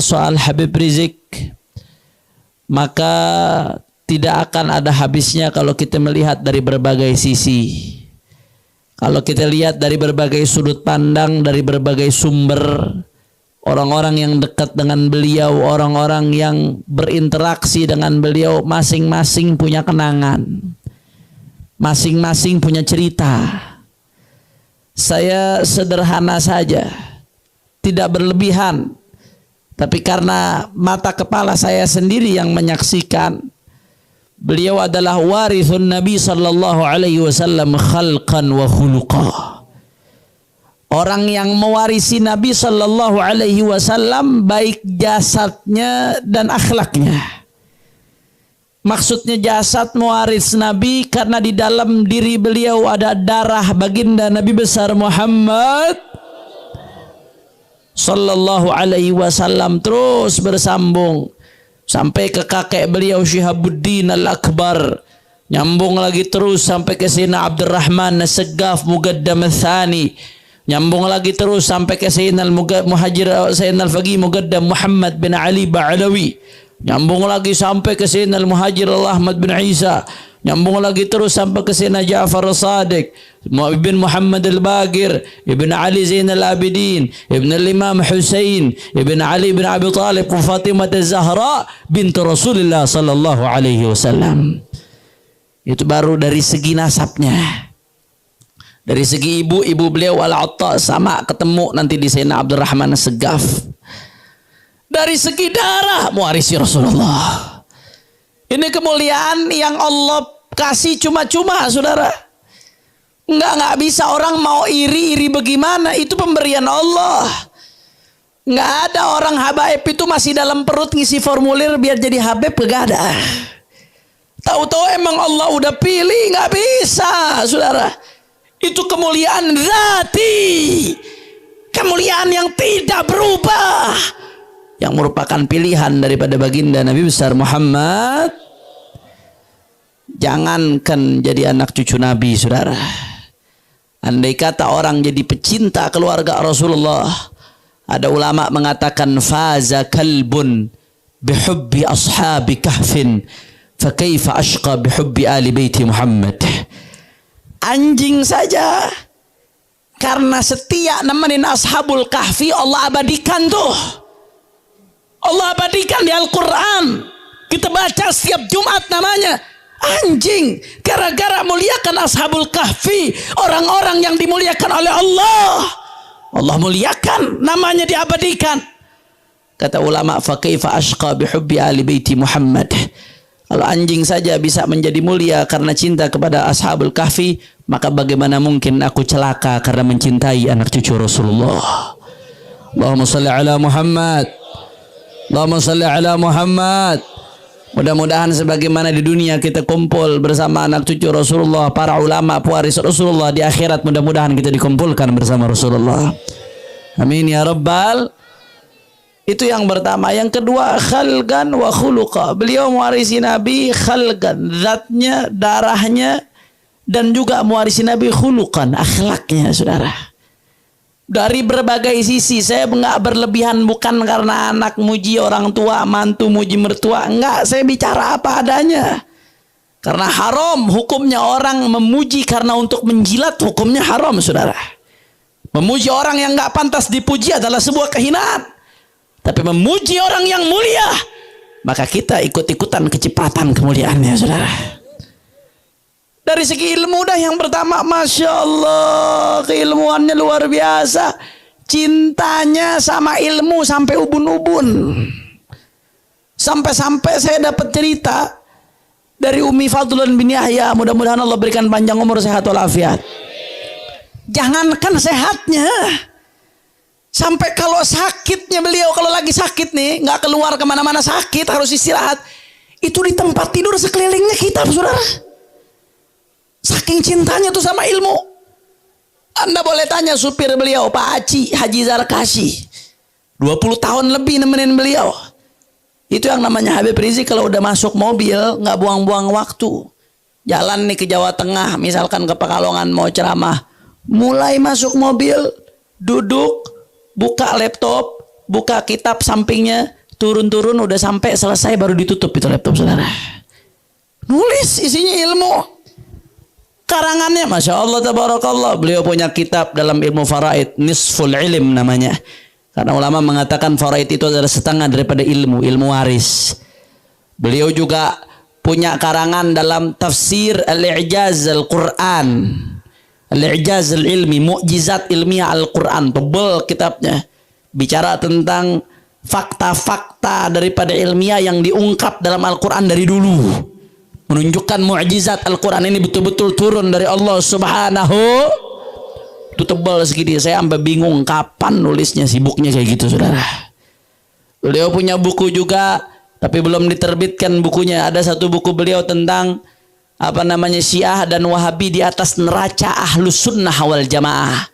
soal Habib Rizik, maka tidak akan ada habisnya kalau kita melihat dari berbagai sisi. Kalau kita lihat dari berbagai sudut pandang, dari berbagai sumber, orang-orang yang dekat dengan beliau, orang-orang yang berinteraksi dengan beliau, masing-masing punya kenangan, masing-masing punya cerita. Saya sederhana saja, tidak berlebihan, tapi karena mata kepala saya sendiri yang menyaksikan, beliau adalah warithun Nabi sallallahu alaihi wasallam khalqan wa khuluqa. Orang yang mewarisi Nabi sallallahu alaihi wasallam baik jasadnya dan akhlaknya. Maksudnya jasad mewaris Nabi karena di dalam diri beliau ada darah baginda Nabi besar Muhammad sallallahu alaihi wasallam, terus bersambung sampai ke kakek beliau Syihabuddin Al-Akbar, nyambung lagi terus sampai ke Sayyidina Abdurrahman As-Saggaf Muqaddam Ats-Tsani, nyambung lagi terus sampai ke Sayyidina Al-Muhajir Sayyidina Al-Faqih Muqaddam Muhammad bin Ali Ba'alawi, nyambung lagi sampai ke Sayyidina Al-Muhajir Ahmad bin Isa, nyambung lagi terus sampai ke Sayyidina Ja'far As-Sadiq, Ibn Muhammad Al-Baqir, Ibn Ali Zainal Abidin, Ibn Al-Imam Husain, Ibn Ali bin Abi Talib, Fatimah Az-Zahra bint Rasulullah sallallahu alaihi wasallam. Itu baru dari segi nasabnya. Dari segi ibu beliau Al-Atta sama ketemu nanti di Sayyidina Abdurrahman As-Saggaf. Dari segi darah mewarisi Rasulullah. Ini kemuliaan yang Allah kasih cuma-cuma, saudara. Nggak bisa orang mau iri bagaimana, itu pemberian Allah. Nggak ada orang habaib itu masih dalam perut ngisi formulir biar jadi habib, nggak ada. Tahu-tahu emang Allah udah pilih, nggak bisa, saudara. Itu kemuliaan zati, kemuliaan yang tidak berubah, yang merupakan pilihan daripada baginda Nabi besar Muhammad. Jangankan jadi anak cucu Nabi, saudara. Andai kata orang jadi pecinta keluarga Rasulullah, ada ulama mengatakan faza kalbun bihubbi ashabi kahfin fa kaifa ashqa bihubbi ali baiti Muhammad. Anjing saja karena setia nemenin ashabul kahfi Allah abadikan tuh. Allah abadikan di Al-Quran. Kita baca setiap Jumat namanya. Anjing, gara-gara muliakan ashabul kahfi, orang-orang yang dimuliakan oleh Allah, Allah muliakan, namanya diabadikan. Kata ulama, fa kaifa ashqa bihubbi ali baiti Muhammad. Kalau anjing saja bisa menjadi mulia karena cinta kepada ashabul kahfi, maka bagaimana mungkin aku celaka karena mencintai anak cucu Rasulullah. Allahumma salli ala Muhammad, Allahumma salli ala Muhammad. Mudah-mudahan sebagaimana di dunia kita kumpul bersama anak cucu Rasulullah, para ulama pewaris Rasulullah, di akhirat mudah-mudahan kita dikumpulkan bersama Rasulullah. Amin ya rabbal. Itu yang pertama. Yang kedua, khalqan wa khuluqa. Beliau mewarisi Nabi khalqan, zatnya, darahnya, dan juga mewarisi Nabi khuluqan, akhlaknya, saudara. Dari berbagai sisi. Saya enggak berlebihan, bukan karena anak muji orang tua, mantu muji mertua, enggak. Saya bicara apa adanya. Karena haram hukumnya orang memuji karena untuk menjilat, hukumnya haram, saudara. Memuji orang yang enggak pantas dipuji adalah sebuah kehinaan. Tapi memuji orang yang mulia, maka kita ikut-ikutan kecepatan kemuliaannya, saudara. Dari segi ilmu dah yang pertama, Masya Allah, keilmuannya luar biasa. Cintanya sama ilmu sampai ubun-ubun. Sampai-sampai saya dapat cerita dari Umi Fadlan bin Yahya. Mudah-mudahan Allah berikan panjang umur, sehat walafiat. Jangankan sehatnya, sampai kalau sakitnya beliau, kalau lagi sakit nih, nggak keluar kemana-mana, sakit, harus istirahat, itu di tempat tidur sekelilingnya kitab, saudara. Saking cintanya tuh sama ilmu. Anda boleh tanya supir beliau, Pak Aci Haji Zarkashi, 20 tahun lebih nemenin beliau. Itu yang namanya Habib Rizik. Kalau udah masuk mobil nggak buang-buang waktu. Jalan nih ke Jawa Tengah, misalkan ke Pekalongan mau ceramah, mulai masuk mobil, duduk, buka laptop, buka kitab sampingnya, turun-turun udah sampai selesai baru ditutup itu laptop saudara. Nulis isinya ilmu. Karangannya Masya Allah tabarakallah. Beliau punya kitab dalam ilmu faraid, Nisful Ilm namanya. Karena ulama mengatakan faraid itu adalah setengah daripada ilmu, ilmu waris. Beliau juga punya karangan dalam tafsir Al-I'jaz Al-Quran, Al-I'jaz Al-Ilmi, Mu'jizat Ilmiah Al-Quran. Tebal kitabnya. Bicara tentang fakta-fakta daripada ilmiah yang diungkap dalam Al-Quran dari dulu. Menunjukkan mukjizat Al-Quran ini betul-betul turun dari Allah Subhanahu. Itu tebal segini, saya sampai bingung kapan nulisnya, sibuknya kayak gitu saudara. Beliau punya buku juga, tapi belum diterbitkan bukunya. Ada satu buku beliau tentang Syiah dan Wahabi di atas neraca Ahlus Sunnah wal Jamaah.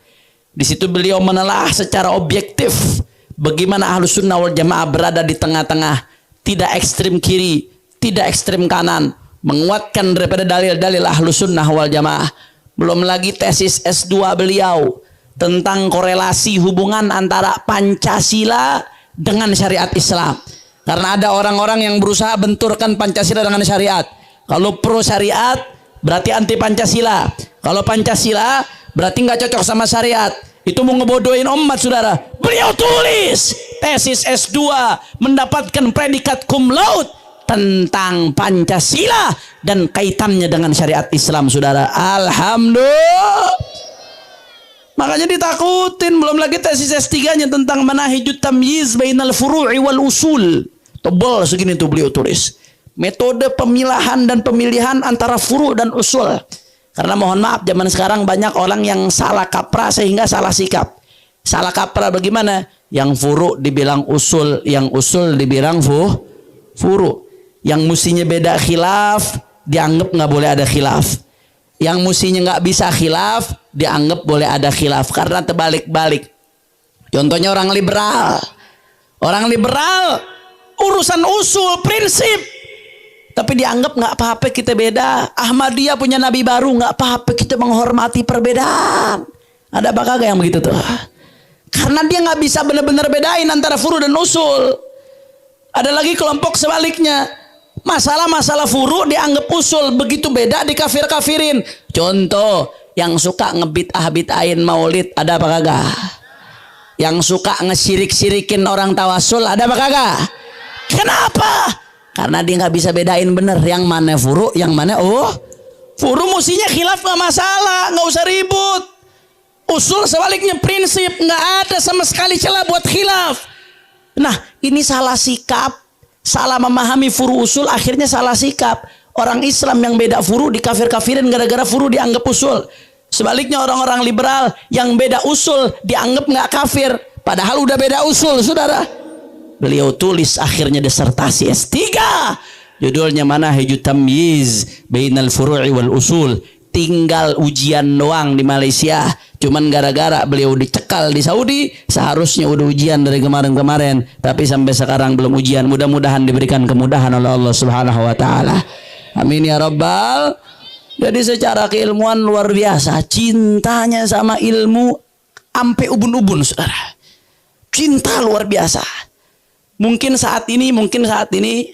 Di situ beliau menelaah secara objektif bagaimana Ahlus Sunnah wal Jamaah berada di tengah-tengah, tidak ekstrim kiri, tidak ekstrim kanan, menguatkan daripada dalil-dalil Ahlus Sunnah wal Jamaah. Belum lagi tesis S2 beliau tentang korelasi hubungan antara Pancasila dengan syariat Islam. Karena ada orang-orang yang berusaha benturkan Pancasila dengan syariat. Kalau pro syariat berarti anti Pancasila. Kalau Pancasila berarti nggak cocok sama syariat. Itu mau ngebodohin umat saudara. Beliau tulis tesis S2 mendapatkan predikat cum laude tentang Pancasila dan kaitannya dengan syariat Islam saudara. Alhamdulillah. Makanya ditakutin. Belum lagi tesis S3-nya tentang manahijut tamyiz bainal furu'i wal usul. Tebal segini tuh beliau tulis. Metode pemilahan dan pemilihan antara furu' dan usul. Karena mohon maaf zaman sekarang banyak orang yang salah kaprah sehingga salah sikap. Salah kaprah bagaimana? Yang furu' dibilang usul, yang usul dibilang furu'. Yang mestinya beda khilaf dianggap nggak boleh ada khilaf. Yang mestinya nggak bisa khilaf dianggap boleh ada khilaf. Karena terbalik-balik. Contohnya orang liberal. Orang liberal urusan usul, prinsip. Tapi dianggap nggak apa-apa kita beda. Ahmadiyah punya nabi baru, nggak apa-apa kita menghormati perbedaan. Ada apa kagak yang begitu tuh? Karena dia nggak bisa benar-benar bedain antara furu dan usul. Ada lagi kelompok sebaliknya. Masalah-masalah furu dianggap usul, begitu beda dikafir-kafirin. Contoh, yang suka ngebid'ah-bid'ain maulid, ada apa kagak? Yang suka ngesyirik-syirikin orang tawasul, ada apa kagak? Kenapa? Karena dia nggak bisa bedain bener yang mana furu, yang mana furu mestinya khilaf nggak masalah, nggak usah ribut. Usul sebaliknya prinsip, nggak ada sama sekali celah buat khilaf. Nah, ini salah sikap, salah memahami furu usul, akhirnya salah sikap. Orang Islam yang beda furu dikafir-kafirin gara-gara furu dianggap usul. Sebaliknya orang-orang liberal yang beda usul dianggap nggak kafir, padahal udah beda usul, saudara. Beliau tulis akhirnya disertasi S3, judulnya Manahijut Tamyiz Bainal Furu'i wal Usul. Tinggal ujian doang di Malaysia. Cuman gara-gara beliau dicekal di Saudi, seharusnya udah ujian dari kemarin-kemarin, tapi sampai sekarang belum ujian. Mudah-mudahan diberikan kemudahan oleh Allah Subhanahu wa taala. Amin ya rabbal. Jadi secara keilmuan luar biasa, cintanya sama ilmu ampe ubun-ubun, saudara. Cinta luar biasa. Mungkin saat ini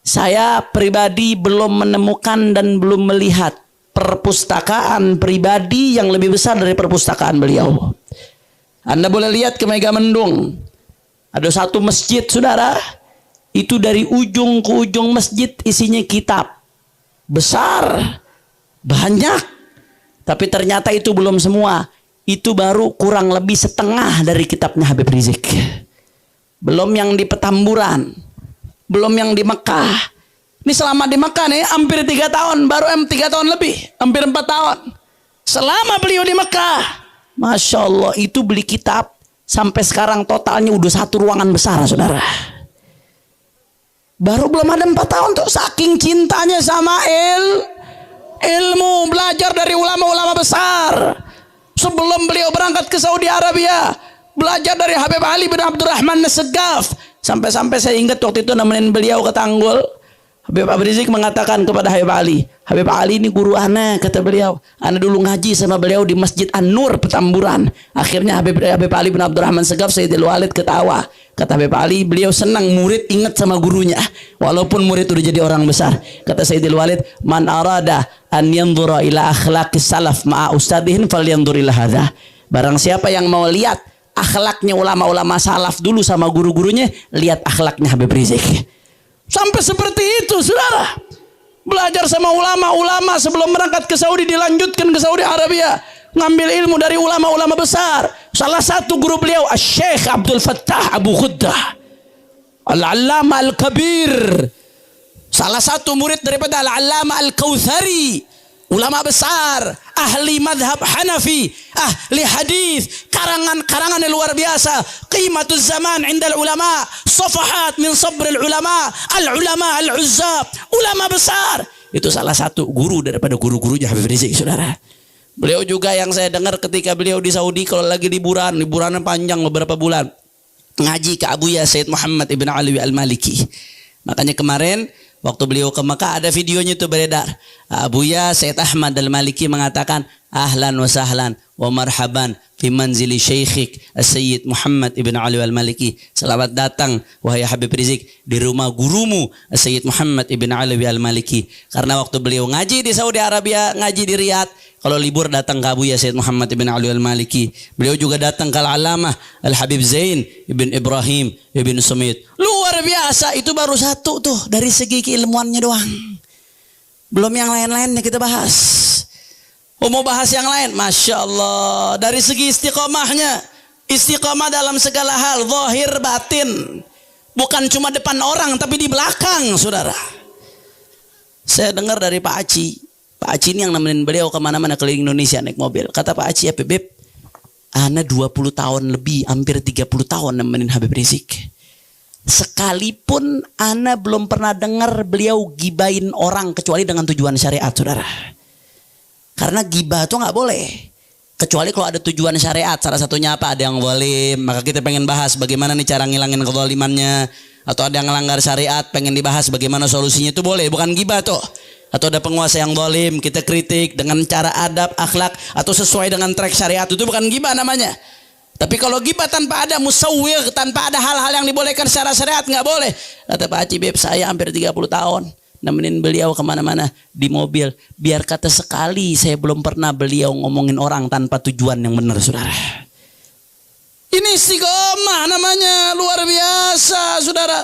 saya pribadi belum menemukan dan belum melihat perpustakaan pribadi yang lebih besar dari perpustakaan beliau. Anda boleh lihat ke Megamendung, ada satu masjid, saudara, itu dari ujung ke ujung masjid isinya kitab besar, banyak. Tapi ternyata itu belum semua. Itu baru kurang lebih setengah dari kitabnya Habib Rizik. Belum yang di Petamburan, belum yang di Mekah. Ini selama di Mekah nih hampir 3 tahun, baru 3 tahun lebih, hampir 4 tahun. Selama beliau di Mekah, Masya Allah, itu beli kitab sampai sekarang totalnya udah 1 ruangan besar, saudara. Baru belum ada 4 tahun tuh, saking cintanya sama ilmu, belajar dari ulama-ulama besar. Sebelum beliau berangkat ke Saudi Arabia, belajar dari Habib Ali bin Abdurrahman As-Segaf. Sampai-sampai saya ingat waktu itu nemenin beliau ke Tanggul. Habib Rizik mengatakan kepada Habib Ali, Habib Ali ini guru ana, kata beliau. Ana dulu ngaji sama beliau di Masjid An-Nur Petamburan. Akhirnya Habib Ali bin Abdurrahman Segaf Sayyidil Walid ketawa. Kata Habib Ali, beliau senang murid ingat sama gurunya, walaupun murid udah jadi orang besar. Kata Sayyidil Walid, man arada an yanzura ila akhlaqis salaf ma'a ustadihin falyanzur ila hadza. Barang siapa yang mau lihat akhlaknya ulama-ulama salaf dulu sama guru-gurunya, lihat akhlaknya Habib Rizik. Sampai seperti itu, saudara. Belajar sama ulama-ulama sebelum berangkat ke Saudi, dilanjutkan ke Saudi Arabia. Ngambil ilmu dari ulama-ulama besar. Salah satu guru beliau, Syekh Abdul Fattah Abu Khuddah, Al-Allama Al-Kabir. Salah satu murid daripada Al-Allama Al-Kautsari. Ulama besar, ahli madhab Hanafi, ahli hadis, karangan-karangan yang luar biasa. Qimatuz zaman indal ulama, safahat min sabril ulama, al-ulama al-uzzab, ulama besar. Itu salah satu guru daripada guru-gurunya Habib Rizik, saudara. Beliau juga yang saya dengar ketika beliau di Saudi, kalau lagi liburannya panjang beberapa bulan, ngaji ke Abuya Sayyid Muhammad ibn Ali al-Maliki. Makanya kemarin waktu beliau ke Mekah ada videonya itu beredar. Abuya Sayyid Ahmad al-Maliki mengatakan, ahlan wa sahlan wa marhaban fi manzili syekhik Sayyid Muhammad ibn Ali al-Maliki. Selamat datang wahai Habib Rizik di rumah gurumu Sayyid Muhammad ibn Ali al-Maliki. Karena waktu beliau ngaji di Saudi Arabia, ngaji di Riyadh, kalau libur datang ke Abuya Sayyid Muhammad ibn Ali al-Maliki. Beliau juga datang ke Al-Alamah Al-Habib Zain ibn Ibrahim ibn Sumit. Luar biasa, itu baru satu tuh dari segi keilmuannya doang. Belum yang lain-lainnya kita bahas. Mau bahas yang lain, Masya Allah. Dari segi istiqomahnya, istiqomah dalam segala hal, zahir batin. Bukan cuma depan orang, tapi di belakang, saudara. Saya dengar dari Pak Aci. Pak Aci ini yang nemenin beliau kemana-mana keliling Indonesia naik mobil. Kata Pak Aci, ya Beb, ana 20 tahun lebih, hampir 30 tahun nemenin Habib Rizik. Sekalipun ana belum pernah dengar beliau gibain orang kecuali dengan tujuan syariat, saudara. Karena gibah itu nggak boleh kecuali kalau ada tujuan syariat. Salah satunya apa? Ada yang zalim, maka kita pengen bahas bagaimana nih cara ngilangin kezalimannya. Atau ada yang ngelanggar syariat, pengen dibahas bagaimana solusinya, itu boleh, bukan gibah tuh. Atau ada penguasa yang zalim, kita kritik dengan cara adab, akhlak, atau sesuai dengan track syariat, itu bukan gibah namanya. Tapi kalau gibah tanpa ada musawwir, tanpa ada hal-hal yang dibolehkan secara syariat, nggak boleh. Kata Pak Haji, Beb, saya hampir 30 tahun nemenin beliau kemana-mana di mobil. Biar kata sekali saya belum pernah beliau ngomongin orang tanpa tujuan yang benar, saudara. Ini istiqomah namanya, luar biasa, saudara.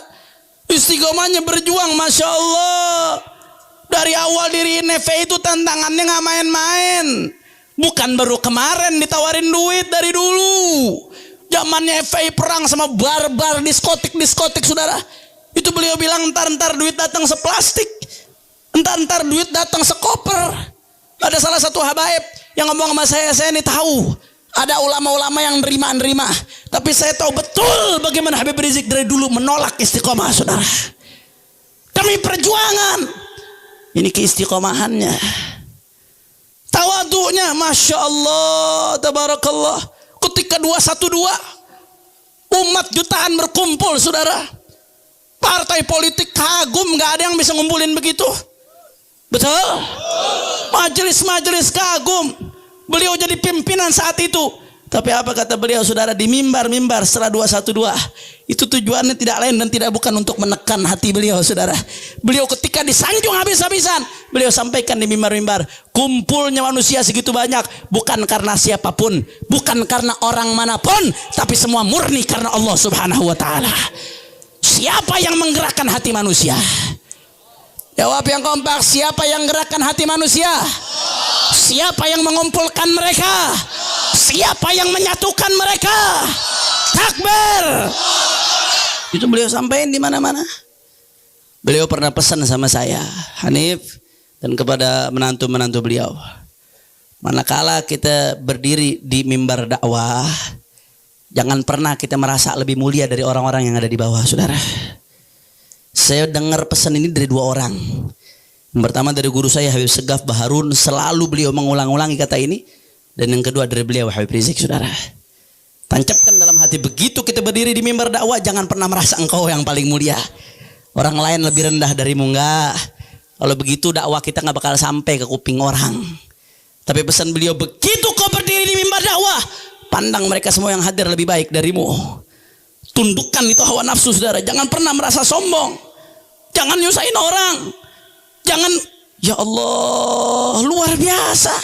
Istiqomahnya berjuang, Masya Allah. Dari awal diri FPI itu tantangannya nggak main-main. Bukan baru kemarin ditawarin duit, dari dulu. Zamannya FPI perang sama barbar diskotik, saudara. Itu beliau bilang, entar duit datang seplastik, entar duit datang sekoper. Ada salah satu habaib yang ngomong sama saya ini tahu ada ulama-ulama yang nerima. Tapi saya tahu betul bagaimana Habib Rizik dari dulu menolak istiqomah, saudara. Demi perjuangan. Ini keistiqomahannya. Tawadunya, Masya Allah, tabarakallah. Ketika 212 umat jutaan berkumpul, saudara. Partai politik kagum, gak ada yang bisa ngumpulin begitu. Betul? Majelis-majelis kagum. Beliau jadi pimpinan saat itu. Tapi apa kata beliau, saudara, di mimbar setelah 212. Itu tujuannya tidak lain dan tidak bukan untuk menekan hati beliau, saudara. Beliau ketika disanjung habis-habisan, beliau sampaikan di mimbar-mimbar, kumpulnya manusia segitu banyak bukan karena siapapun, bukan karena orang manapun, tapi semua murni karena Allah Subhanahu wa taala. Siapa yang menggerakkan hati manusia? Jawab yang kompak, siapa yang menggerakkan hati manusia? Siapa yang mengumpulkan mereka? Siapa yang menyatukan mereka? Takbir. Itu beliau sampaikan di mana-mana. Beliau pernah pesan sama saya, Hanif, dan kepada menantu-menantu beliau, manakala kita berdiri di mimbar dakwah, jangan pernah kita merasa lebih mulia dari orang-orang yang ada di bawah, saudara. Saya dengar pesan ini dari dua orang. Yang pertama dari guru saya Habib Segaf Baharun, selalu beliau mengulang-ulangi kata ini. Dan yang kedua dari beliau Habib Rizik, saudara. Tancapkan dalam hati, begitu kita berdiri di mimbar dakwah, jangan pernah merasa engkau yang paling mulia. orang lain lebih rendah darimu, enggak. Kalau begitu dakwah kita nggak bakal sampai ke kuping orang. Tapi pesan beliau, begitu kau berdiri di mimbar dakwah, pandang mereka semua yang hadir lebih baik darimu. Tundukkan itu hawa nafsu, saudara. Jangan pernah merasa sombong. Jangan nyusahin orang. Jangan, ya Allah, luar biasa.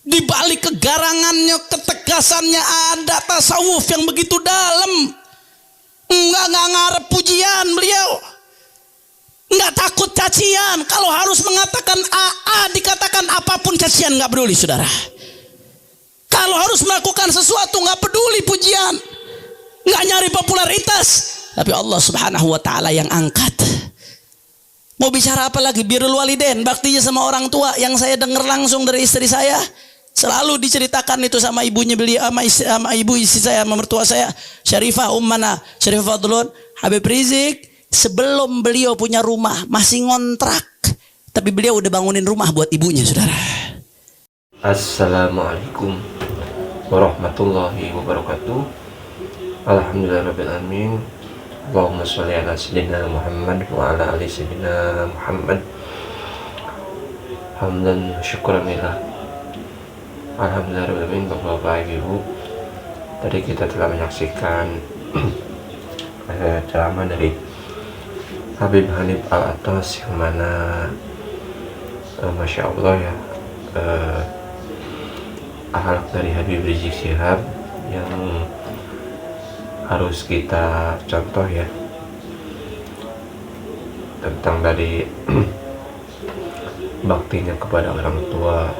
Di balik kegarangannya, ketegasannya ada tasawuf yang begitu dalam. Enggak ngarep pujian beliau. Enggak takut cacian. Kalau harus mengatakan AA, dikatakan apapun cacian, enggak peduli, saudara. Kalau harus melakukan sesuatu, enggak peduli pujian, enggak nyari popularitas, tapi Allah Subhanahu wa taala yang angkat. Mau bicara apa lagi? Birrul walidain, baktinya sama orang tua, yang saya dengar langsung dari istri saya. Selalu diceritakan itu sama ibunya beliau, sama ibu istri saya, sama mertua saya, Syarifah Ummana, Syarifah Fadlun, Habib Rizik. Sebelum beliau punya rumah, masih ngontrak, tapi beliau udah bangunin rumah buat ibunya, saudara. Assalamualaikum warahmatullahi wabarakatuh. Alhamdulillahirabbil alamin. Allahumma sholli ala sayyidina Muhammad wa ala ali sayyidina Muhammad. Hamdan syukran lillah. Alhamdulillahirabbil alamin. Bapak-bapak, Ibu, tadi kita telah menyaksikan ceramah dari Habib Hanif Al-Attas, yang mana Masya Allah ya, akhlak dari Habib Rizik Syihab yang harus kita contoh ya, tentang dari baktinya kepada orang tua,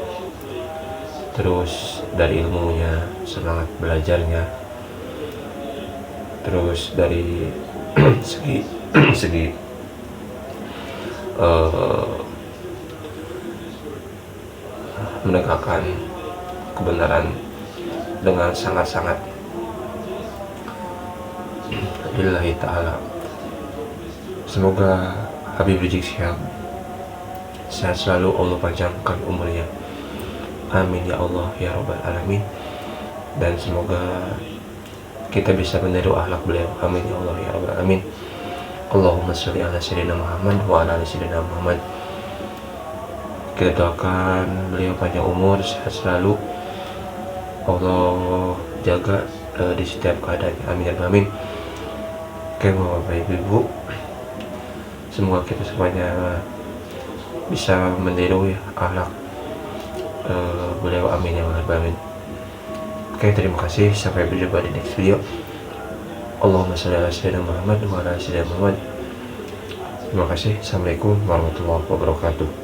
terus dari ilmunya, semangat belajarnya, terus dari segi menegakkan kebenaran dengan sangat-sangat lillahi ta'ala. Semoga Habib Rizik Syihab sehat selalu, Allah panjangkan umurnya, amin ya Allah ya rabbal alamin. Dan semoga kita bisa meniru akhlak beliau, amin ya Allah ya rabbal alamin. Allahumma sholli ala sayyidina Muhammad wa ala ali sayyidina Muhammad. Kita doakan beliau panjang umur, sehat selalu, Allah jaga di setiap keadaan, amin ya amin. Oke, Bapak Ibu, semoga kita semuanya bisa meniru ya akhlak beliau, amin ya rabbal alamin. Oke, terima kasih, sampai berjumpa di next video. Allahumma sholli ala sayyidina Muhammad wa ala ali sayyidina Muhammad. Terima kasih. Assalamualaikum warahmatullahi wabarakatuh.